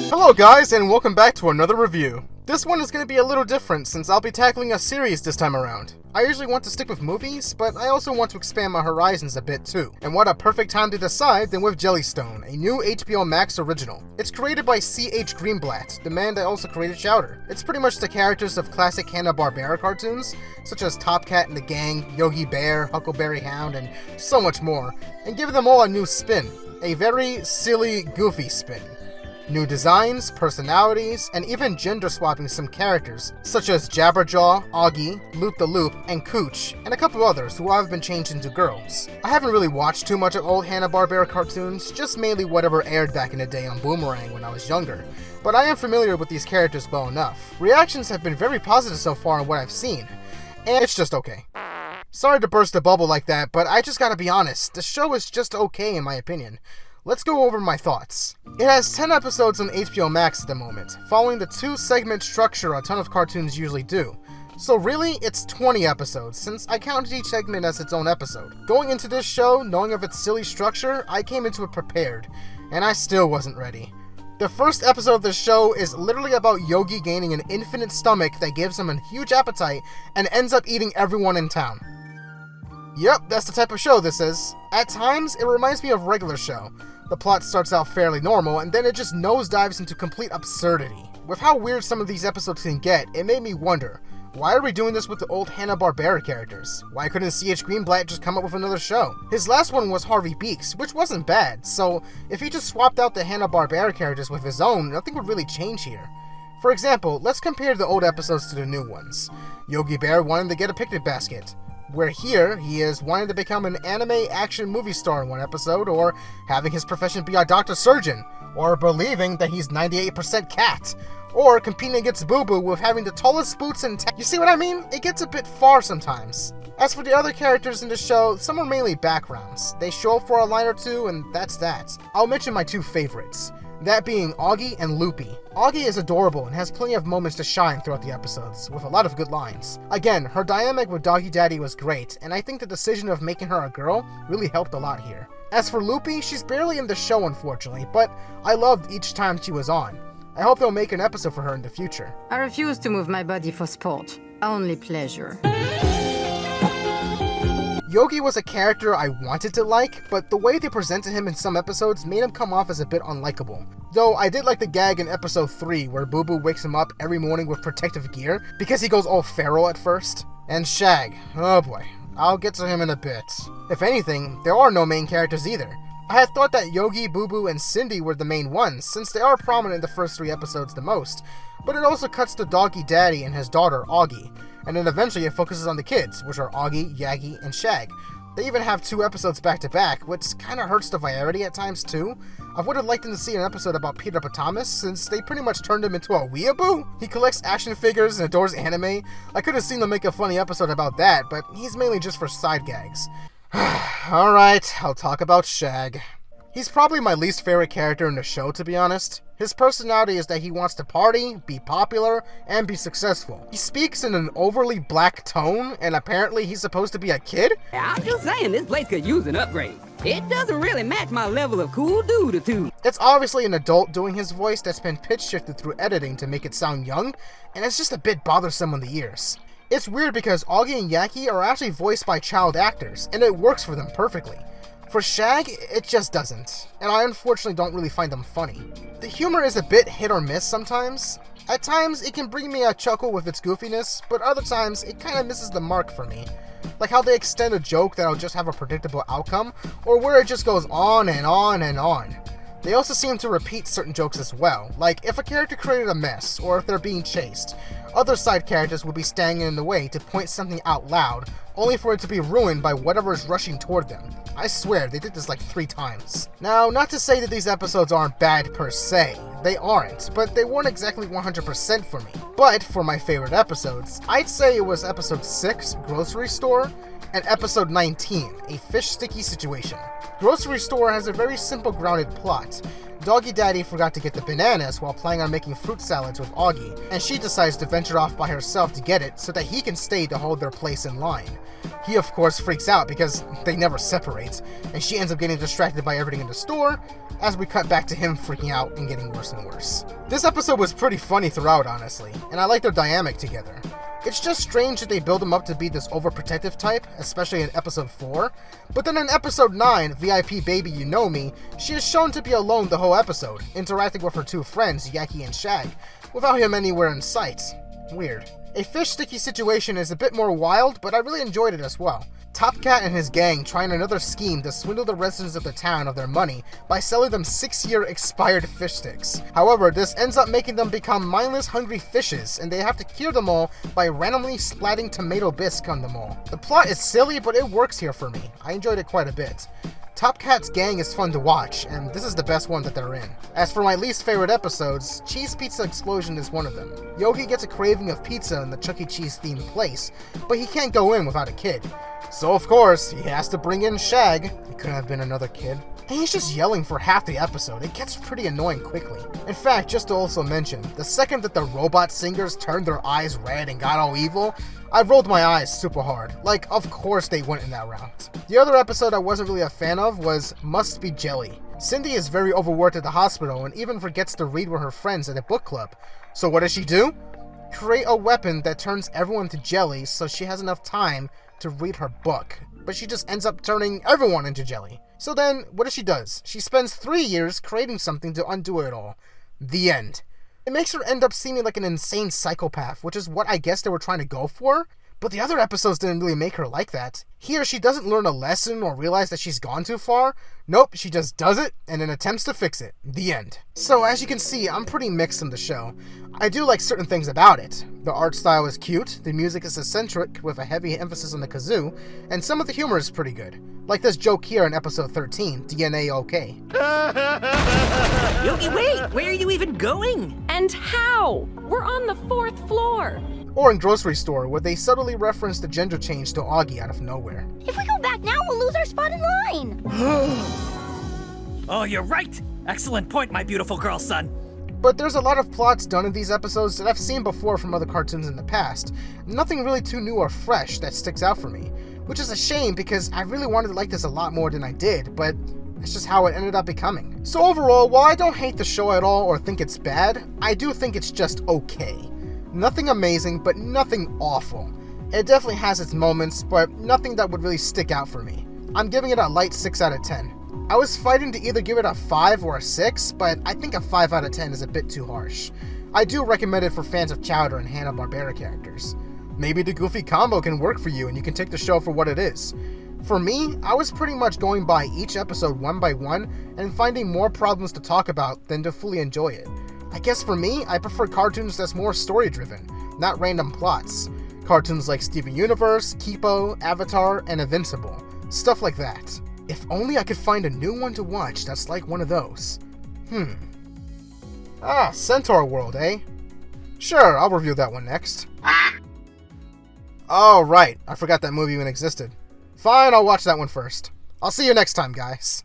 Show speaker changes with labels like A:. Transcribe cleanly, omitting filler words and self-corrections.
A: Hello guys, and welcome back to another review. This one is going to be a little different since I'll be tackling a series this time around. I usually want to stick with movies, but I also want to expand my horizons a bit too. And what a perfect time to decide than with Jellystone, a new HBO Max original. It's created by C.H. Greenblatt, the man that also created Chowder. It's pretty much the characters of classic Hanna-Barbera cartoons, such as Top Cat and the Gang, Yogi Bear, Huckleberry Hound, and so much more, and giving them all a new spin. A very silly, goofy spin. New designs, personalities, and even gender swapping some characters, such as Jabberjaw, Augie, Loop the Loop, and Cooch, and a couple others who have been changed into girls. I haven't really watched too much of old Hanna-Barbera cartoons, just mainly whatever aired back in the day on Boomerang when I was younger, but I am familiar with these characters well enough. Reactions have been very positive so far on what I've seen, and it's just okay. Sorry to burst the bubble like that, but I just gotta be honest, the show is just okay in my opinion. Let's go over my thoughts. It has 10 episodes on HBO Max at the moment, following the 2-segment structure a ton of cartoons usually do. So really, it's 20 episodes, since I counted each segment as its own episode. Going into this show, knowing of its silly structure, I came into it prepared, and I still wasn't ready. The first episode of the show is literally about Yogi gaining an infinite stomach that gives him a huge appetite and ends up eating everyone in town. Yep, that's the type of show this is. At times, it reminds me of a regular show. The plot starts out fairly normal, and then it just nosedives into complete absurdity. With how weird some of these episodes can get, it made me wonder, why are we doing this with the old Hanna-Barbera characters? Why couldn't C.H. Greenblatt just come up with another show? His last one was Harvey Beaks, which wasn't bad, so if he just swapped out the Hanna-Barbera characters with his own, nothing would really change here. For example, let's compare the old episodes to the new ones. Yogi Bear wanted to get a picnic basket, where here, he is wanting to become an anime action movie star in one episode, or having his profession be a doctor surgeon, or believing that he's 98% cat, or competing against Boo Boo with having the tallest boots in town. You see what I mean? It gets a bit far sometimes. As for the other characters in the show, some are mainly backgrounds. They show up for a line or two, and that's that. I'll mention my two favorites. That being Augie and Loopy. Augie is adorable and has plenty of moments to shine throughout the episodes, with a lot of good lines. Again, her dynamic with Doggy Daddy was great, and I think the decision of making her a girl really helped a lot here. As for Loopy, she's barely in the show unfortunately, but I loved each time she was on. I hope they'll make an episode for her in the future.
B: I refuse to move my body for sport, only pleasure.
A: Yogi was a character I wanted to like, but the way they presented him in some episodes made him come off as a bit unlikable. Though I did like the gag in episode 3 where Boo Boo wakes him up every morning with protective gear because he goes all feral at first. And Shag, oh boy, I'll get to him in a bit. If anything, there are no main characters either. I had thought that Yogi, Boo Boo, and Cindy were the main ones, since they are prominent in the first 3 episodes the most, but it also cuts to Doggy Daddy and his daughter, Augie, and then eventually it focuses on the kids, which are Augie, Yagi, and Shag. They even have 2 episodes back to back, which kinda hurts the variety at times too. I would have liked them to see an episode about Peter Potamus, since they pretty much turned him into a weeaboo. He collects action figures and adores anime. I could have seen them make a funny episode about that, but he's mainly just for side gags. Alright, I'll talk about Shag. He's probably my least favorite character in the show, to be honest. His personality is that he wants to party, be popular, and be successful. He speaks in an overly black tone, and apparently he's supposed to be a kid?
C: I'm just saying this place could use an upgrade. It doesn't really match my level of cool dude-a-too.
A: It's obviously an adult doing his voice that's been pitch shifted through editing to make it sound young, and it's just a bit bothersome on the ears. It's weird because Augie and Yaki are actually voiced by child actors, and it works for them perfectly. For Shag, it just doesn't, and I unfortunately don't really find them funny. The humor is a bit hit or miss sometimes. At times, it can bring me a chuckle with its goofiness, but other times, it kinda misses the mark for me. Like how they extend a joke that'll just have a predictable outcome, or where it just goes on and on and on. They also seem to repeat certain jokes as well, like if a character created a mess, or if they're being chased, other side characters would be standing in the way to point something out loud, only for it to be ruined by whatever is rushing toward them. I swear, they did this like 3 times. Now, not to say that these episodes aren't bad per se, they aren't, but they weren't exactly 100% for me. But for my favorite episodes, I'd say it was episode 6, Grocery Store, and episode 19, A Fish Sticky Situation. Grocery Store has a very simple grounded plot. Doggy Daddy forgot to get the bananas while planning on making fruit salads with Augie, and she decides to venture off by herself to get it so that he can stay to hold their place in line. He of course freaks out because they never separate, and she ends up getting distracted by everything in the store, as we cut back to him freaking out and getting worse and worse. This episode was pretty funny throughout, honestly, and I like their dynamic together. It's just strange that they build him up to be this overprotective type, especially in episode 4, but then in episode 9, VIP Baby You Know Me, she is shown to be alone the whole episode, interacting with her two friends, Yaki and Shag, without him anywhere in sight. Weird. A fish sticky situation is a bit more wild, but I really enjoyed it as well. Top Cat and his gang trying another scheme to swindle the residents of the town of their money by selling them 6-year expired fish sticks. However, this ends up making them become mindless hungry fishes, and they have to cure them all by randomly splatting tomato bisque on them all. The plot is silly, but it works here for me. I enjoyed it quite a bit. Top Cat's gang is fun to watch, and this is the best one that they're in. As for my least favorite episodes, Cheese Pizza Explosion is one of them. Yogi gets a craving of pizza in the Chuck E. Cheese themed place, but he can't go in without a kid. So of course, he has to bring in Shag. It couldn't have been another kid. And he's just yelling for half the episode. It gets pretty annoying quickly. In fact, just to also mention, the second that the robot singers turned their eyes red and got all evil, I rolled my eyes super hard. Like, of course they went in that route. The other episode I wasn't really a fan of was Must Be Jelly. Cindy is very overworked at the hospital and even forgets to read with her friends at a book club. So what does she do? Create a weapon that turns everyone to jelly so she has enough time to read her book. But she just ends up turning everyone into jelly. So then, what does she do? She spends 3 years creating something to undo it all. The end. It makes her end up seeming like an insane psychopath, which is what I guess they were trying to go for. But the other episodes didn't really make her like that. Here, she doesn't learn a lesson or realize that she's gone too far. Nope, she just does it and then attempts to fix it. The end. So, as you can see, I'm pretty mixed on the show. I do like certain things about it. The art style is cute, the music is eccentric with a heavy emphasis on the kazoo, and some of the humor is pretty good. Like this joke here in episode 13, DNA OK.
D: Yogi, wait! Where are you even going?
E: And how? We're on the 4th floor.
A: Or in Grocery Store, where they subtly reference the gender change to Augie out of nowhere.
F: If we go back now, we'll lose our spot in line.
D: Oh, you're right! Excellent point, my beautiful girl son.
A: But there's a lot of plots done in these episodes that I've seen before from other cartoons in the past. Nothing really too new or fresh that sticks out for me. Which is a shame because I really wanted to like this a lot more than I did, but that's just how it ended up becoming. So overall, while I don't hate the show at all or think it's bad, I do think it's just okay. Nothing amazing, but nothing awful. It definitely has its moments, but nothing that would really stick out for me. I'm giving it a light 6 out of 10. I was fighting to either give it a 5 or a 6, but I think a 5 out of 10 is a bit too harsh. I do recommend it for fans of Chowder and Hanna-Barbera characters. Maybe the goofy combo can work for you and you can take the show for what it is. For me, I was pretty much going by each episode one by one and finding more problems to talk about than to fully enjoy it. I guess for me, I prefer cartoons that's more story-driven, not random plots. Cartoons like Steven Universe, Kipo, Avatar, and Invincible. Stuff like that. If only I could find a new one to watch that's like one of those. Centaur World, eh? Sure, I'll review that one next. Oh, right. I forgot that movie even existed. Fine, I'll watch that one first. I'll see you next time, guys.